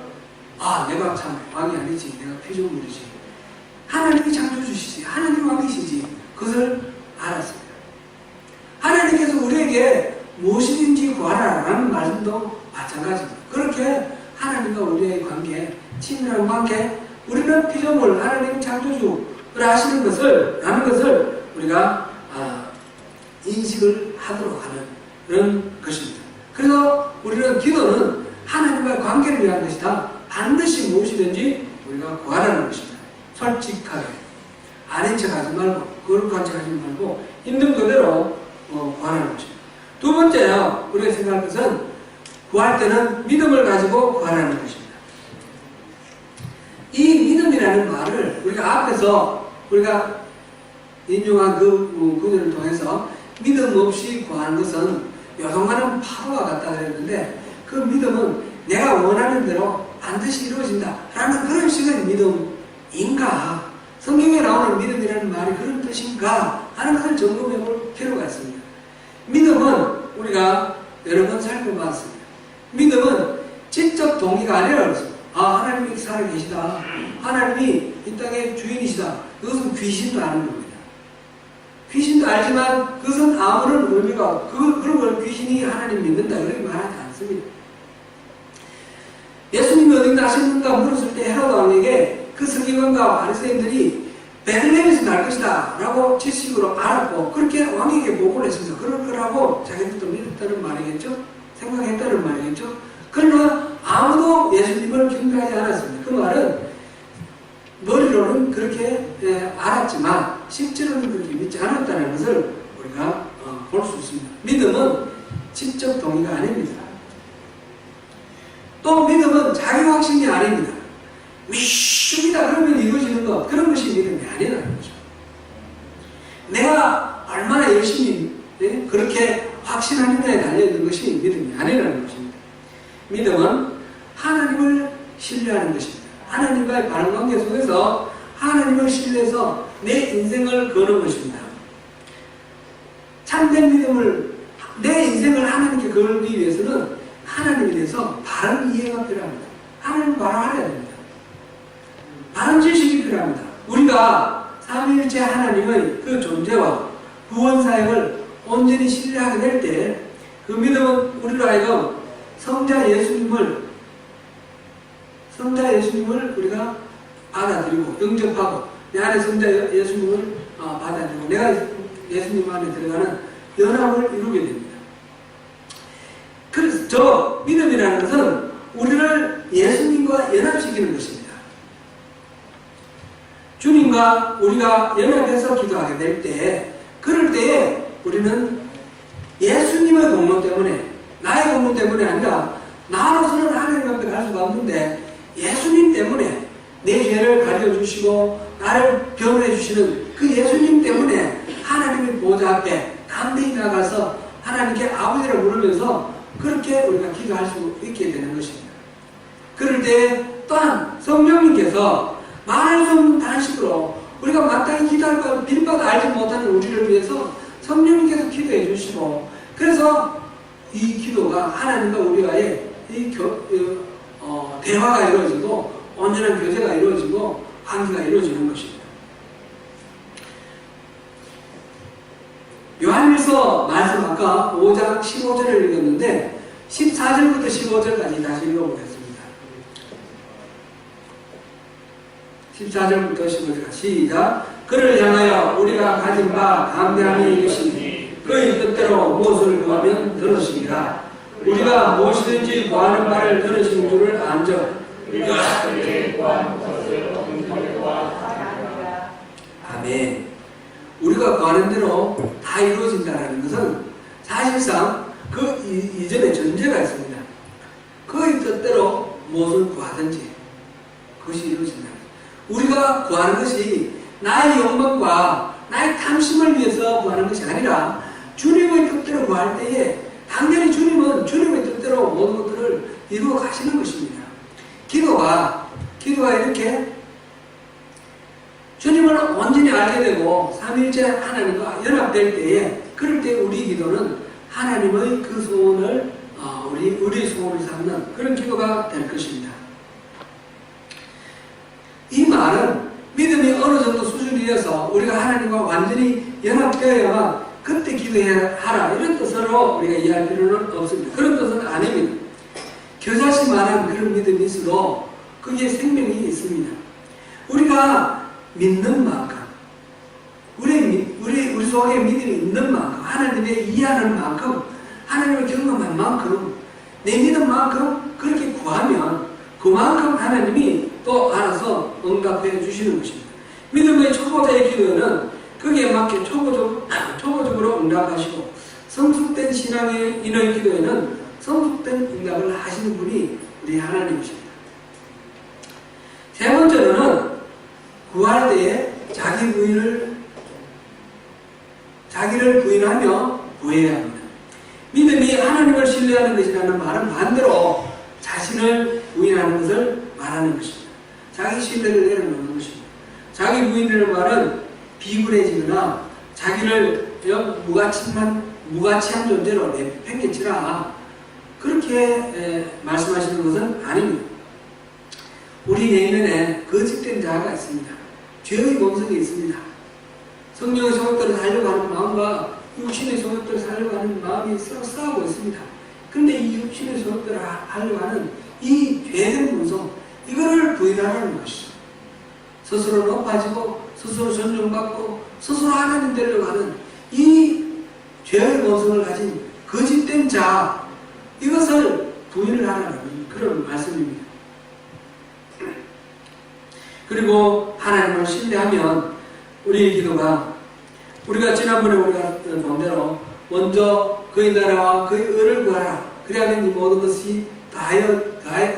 내가 참 왕이 아니지. 내가 피조물이지. 하나님이 창조주시지. 하나님이 왕이시지. 그것을 알았습니다. 하나님께서 우리에게 무엇이든지 구하라라는 말씀도 마찬가지입니다. 그렇게 하나님과 우리의 관계, 친밀한 관계, 우리는 피조물, 하나님 창조주를 하시는 것을, 라는 것을 우리가 인식을 하도록 하는 그런 것입니다. 그래서 우리는 기도는 하나님과의 관계를 위한 것이다. 반드시 무엇이든지 우리가 구하라는 것입니다. 솔직하게 아닌 척 하지 말고 거룩한 척 하지 말고 있는 그대로 구하라는 것입니다. 두 번째요, 우리가 생각할 것은 구할 때는 믿음을 가지고 구하라는 것입니다. 이 믿음이라는 말을 우리가 앞에서 우리가 인용한 그 구절을 통해서 믿음 없이 구하는 것은 요동하는 파도와 같다 그랬는데 그 믿음은 내가 원하는 대로 반드시 이루어진다 라는 그런 식의 믿음인가? 성경에 나오는 믿음이라는 말이 그런 뜻인가? 하는 것을 점검해 볼 필요가 있습니다. 믿음은 우리가 여러 번 살펴봤습니다. 믿음은 지적 동의가 아니라 그렇습니다. 하나님이 살아계시다. 하나님이 이 땅의 주인이시다. 그것은 귀신도 아는 겁니다. 귀신도 알지만 그것은 아무런 의미가 그런 걸 귀신이 하나님 믿는다 그렇게 말하지 않습니다. 예수님이 어디 나셨는가 물었을 때 헤로드 왕에게 그 서기관과 바리새인들이 베들레헴에서 날 것이다 라고 지식으로 알았고 그렇게 왕에게 보고를 했습니다. 그럴 거라고 자기들도 믿었다는 말이겠죠? 생각했다는 말이겠죠? 그러나 아무도 예수님을 경배하지 않았습니다. 그 말은 머리로는 그렇게 알았지만 실제로는 그렇게 믿지 않았다는 것을 우리가 볼 수 있습니다. 믿음은 지적 동의가 아닙니다. 또 믿음은 자기 확신이 아닙니다. 믿습니다 그러면 이루어지는 것, 그런 것이 믿음이 아니라는 거죠. 내가 얼마나 열심히 그렇게 확신하느냐에 달려있는 것이 믿음이 아니라는 것입니다. 믿음은 하나님을 신뢰하는 것입니다. 하나님과의 바른 관계 속에서 하나님을 신뢰해서 내 인생을 거는 것입니다. 참된 믿음을, 내 인생을 하나님께 걸기 위해서는 하나님에 대해서 바른 이해가 필요합니다. 하나님을 바로 알아야 됩니다. 바른 지식이 필요합니다. 우리가 삼위일체 하나님의 그 존재와 구원 사역을 온전히 신뢰하게 될 때 그 믿음은 우리로 하여금 성자 예수님을 우리가 받아들이고 영접하고 내 안에 성자 예수님을 받아들이고 내가 예수님 안에 들어가는 연합을 이루게 됩니다. 그래서 저 믿음이라는 것은 우리를 예수님과 연합시키는 것입니다. 주님과 우리가 연합해서 기도하게 될 때, 그럴 때에 우리는 예수님의 공로 때문에, 나의 공로 때문에 아니라 나로서는 하나님 앞에 갈 수가 없는데 예수님 때문에 내 죄를 가려주시고 나를 변호해 주시는 그 예수님 때문에 하나님의 보좌 앞에 담대히 나가서 하나님께 아버지를 부르면서 그렇게 우리가 기도할 수 있게 되는 것입니다. 그럴 때 또한 성령님께서 말할 수 없는 단식으로 우리가 마땅히 기도할 것 빌바도 알지 못하는 우리를 위해서 성령님께서 기도해 주시고, 그래서 이 기도가 하나님과 우리와의 이 대화가 이루어지고 온전한 교제가 이루어지고 관계가 이루어지는 것입니다. 요한일서 말씀 아까 5장 15절을 읽었는데 14절부터 15절까지 다시 읽어보겠습니다. 14절부터 15절까지 시작. 그를 향하여 우리가 가진 바 담대함이 이것이니 그의 뜻대로 무엇을 구하면 들으시리라. 우리가 무엇이든지 구하는 바를 들으시는 줄을 안적. 우리가 그에게 구하는 것을 아멘. 우리가 구하는 대로 다 이루어진다는 것은 사실상 그 이전에 전제가 있습니다. 그의 뜻대로 무엇을 구하든지 그것이 이루어진다. 우리가 구하는 것이 나의 욕망과 나의 탐심을 위해서 구하는 것이 아니라 주님의 뜻대로 구할 때에 당연히 주님은 주님의 뜻대로 모든 것들을 이루어 가시는 것입니다. 기도가 이렇게 주님을 온전히 알게 되고 삼위일체 하나님과 연합될 때에, 그럴 때 우리 기도는 하나님의 그 소원을 우리의 소원을 삼는 그런 기도가 될 것입니다. 이 말은 믿음이 어느 정도 수준이어서 우리가 하나님과 완전히 연합되어야만 그때 기도하라 이런 뜻으로 우리가 이해할 필요는 없습니다. 그런 뜻은 아닙니다. 겨자씨만한 그런 믿음이 있어도 그게 생명이 있습니다. 우리가 믿는 만큼, 우리 속에 믿음이 있는 만큼, 하나님의 이해하는 만큼, 하나님을 경험한 만큼, 내 믿음 만큼 그렇게 구하면 그만큼 하나님이 또 알아서 응답해 주시는 것입니다. 믿음의 초보자의 기도는 거기에 맞게 초보적으로 응답하시고, 성숙된 신앙의 인의 기도에는 성숙된 응답을 하시는 분이 우리 하나님이십니다. 세 번째로는 구할 때에 자기를 부인하며 구해야 합니다. 믿음이 하나님을 신뢰하는 것이라는 말은 반대로 자신을 부인하는 것을 말하는 것입니다. 자기 신뢰를 내려놓는 것입니다. 자기 부인이라는 말은 비굴해지거나 자기를 무가치한 존재로 내팽개치라 그렇게 말씀하시는 것은 아닙니다. 우리 내면에 거짓된 자아가 있습니다. 죄의 본성이 있습니다. 성령의 소욕대로 살려고 하는 마음과 육신의 소욕대로 살려고 하는 마음이 서로 싸우고 있습니다. 그런데 이 육신의 소욕대로 하려고 하는 이 죄된 본성, 이거를 부인하라는 것이죠. 스스로 높아지고 스스로 존중받고 스스로 하나님 되려고 하는 이 죄의 본성을 가진 거짓된 자, 이것을 부인을 하라는 그런 말씀입니다. 그리고 하나님을 신뢰하면 우리의 기도가, 우리가 지난번에 우리가 본 대로 먼저 그의 나라와 그의 의를 구하라. 그래야만 이 모든 것이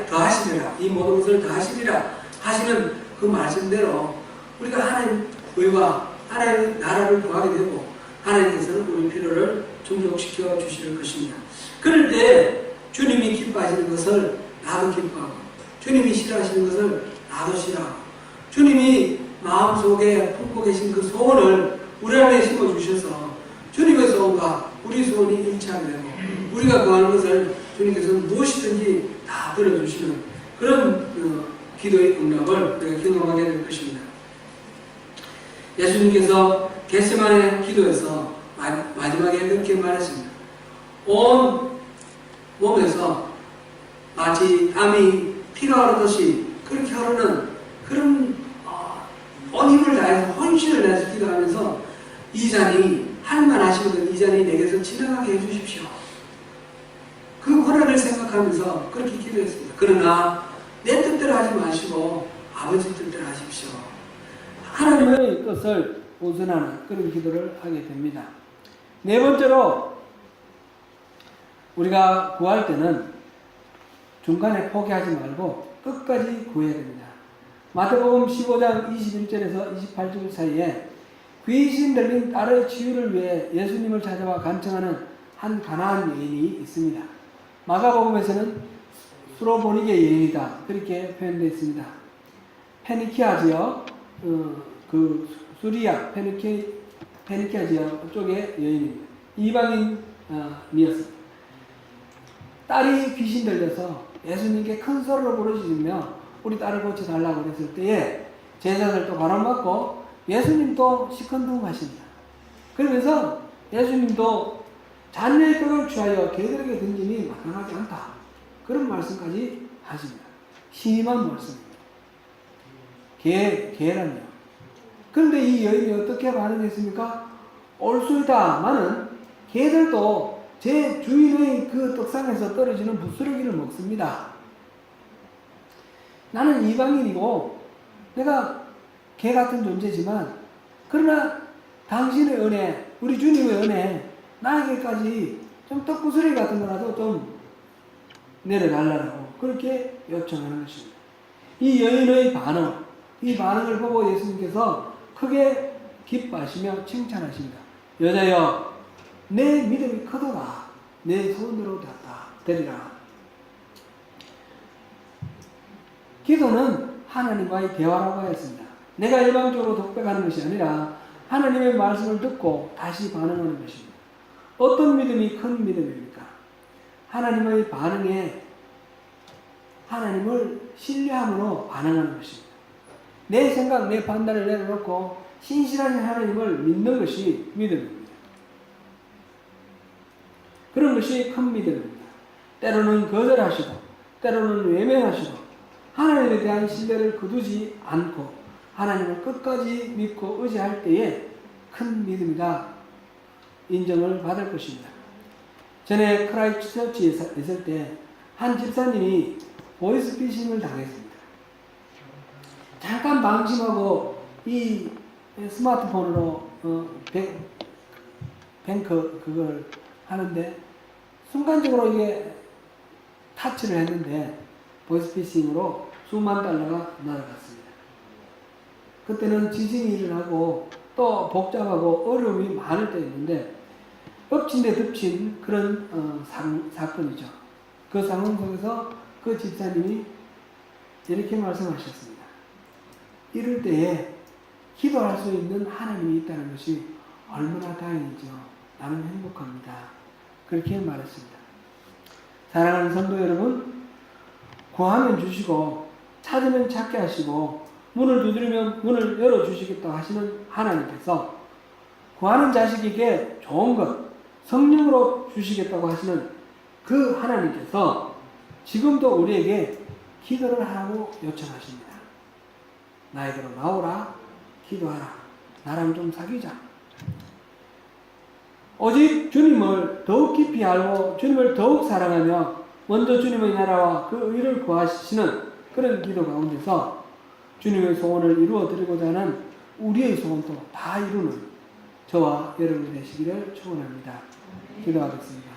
더하시리라. 이 모든 것을 더하시리라 하시는 그 말씀대로 우리가 하나님 의와 하나님 나라를 구하게 되고 하나님께서는 우리 필요를 충족시켜 주실 것입니다. 그럴 때 주님이 기뻐하시는 것을 나도 기뻐하고, 주님이 싫어하시는 것을 나도 싫어하고, 주님이 마음속에 품고 계신 그 소원을 우리 안에 심어주셔서 주님의 소원과 우리 소원이 일치하게 되고, 우리가 구하는 것을 주님께서는 무엇이든지 다 들어주시는 그런 기도의 응답을 우리가 경험하게 될 것입니다. 예수님께서 겟세마네 기도에서 마지막에 이렇게 말했습니다. 온 몸에서 마치 땀이 피가 흐르듯이 그렇게 흐르는 그런 온 힘을 다해서 혼신을 내서 기도하면서 이 잔이 할만하시거든 이 잔이 내게서 지나가게 해주십시오. 그 허락을 생각하면서 그렇게 기도했습니다. 그러나 내 뜻대로 하지 마시고 아버지 뜻대로 하십시오. 하나님의 뜻을 우선하는 그런 기도를 하게 됩니다. 네 번째로 우리가 구할 때는 중간에 포기하지 말고 끝까지 구해야 됩니다. 마태복음 15장 21절에서 28절 사이에 귀신 들린 딸의 치유를 위해 예수님을 찾아와 간청하는 한 가나안 여인이 있습니다. 마가복음에서는 수로보니게 여인이다 그렇게 표현되어 있습니다. 페니키아 지역 그 수리아 페니키아 지역 쪽의 여인입니다. 이방인이었습니다. 딸이 귀신 들려서 예수님께 큰 소리로 부르짖으며 우리 딸을 고쳐달라고 그랬을 때에 제자들도 바람맞고 예수님도 시큰둥하십니다. 그러면서 예수님도 자녀의 떡을 취하여 개들에게 던지니 마땅하지 않다. 그런 말씀까지 하십니다. 심한 말씀입니다. 개라니요. 그런데 이 여인이 어떻게 반응했습니까? 올 수 있다마는 개들도 제 주인의 그 떡상에서 떨어지는 부스러기를 먹습니다. 나는 이방인이고 내가 개 같은 존재지만 그러나 당신의 은혜, 우리 주님의 은혜 나에게까지 좀 떡부스러기 같은 거라도 좀 내려달라고 그렇게 요청하는 것입니다. 이 여인의 반응, 이 반응을 보고 예수님께서 크게 기뻐하시며 칭찬하십니다. 여자여 내 믿음이 크도다. 내 소원대로 되리라. 기도는 하나님과의 대화라고 하였습니다. 내가 일방적으로 독백하는 것이 아니라 하나님의 말씀을 듣고 다시 반응하는 것입니다. 어떤 믿음이 큰 믿음입니까? 하나님의 반응에 하나님을 신뢰함으로 반응하는 것입니다. 내 생각, 내 판단을 내려놓고 신실한 하나님을 믿는 것이 믿음입니다. 그런 것이 큰 믿음입니다. 때로는 거절하시고 때로는 외면하시고 하나님에 대한 신뢰를 거두지 않고 하나님을 끝까지 믿고 의지할 때에 큰 믿음이다 인정을 받을 것입니다. 전에 크라이스트처치에 있을 때 한 집사님이 보이스피싱을 당했습니다. 잠깐 방심하고 이 스마트폰으로 뱅크 그걸 하는데 순간적으로 이게 타치를 했는데 보이스피싱으로 수만 달러가 날아갔습니다. 그때는 지진이 일어나고 또 복잡하고 어려움이 많을 때였는데 엎친 데 덮친 그런 사건이죠. 그 상황 속에서 그 집사님이 이렇게 말씀하셨습니다. 이럴 때에 기도할 수 있는 하나님이 있다는 것이 얼마나 다행이죠. 나는 행복합니다. 그렇게 말했습니다. 사랑하는 성도 여러분, 구하면 주시고 찾으면 찾게 하시고 문을 두드리면 문을 열어주시겠다고 하시는 하나님께서 구하는 자식에게 좋은 것 성령으로 주시겠다고 하시는 그 하나님께서 지금도 우리에게 기도를 하라고 요청하십니다. 나에게로 나오라, 기도하라, 나랑 좀 사귀자. 오직 주님을 더욱 깊이 알고 주님을 더욱 사랑하며 먼저 주님의 나라와 그 의를 구하시는 그런 기도 가운데서 주님의 소원을 이루어 드리고자 하는 우리의 소원도 다 이루는 저와 여러분이 되시기를 축원합니다. 기도하겠습니다.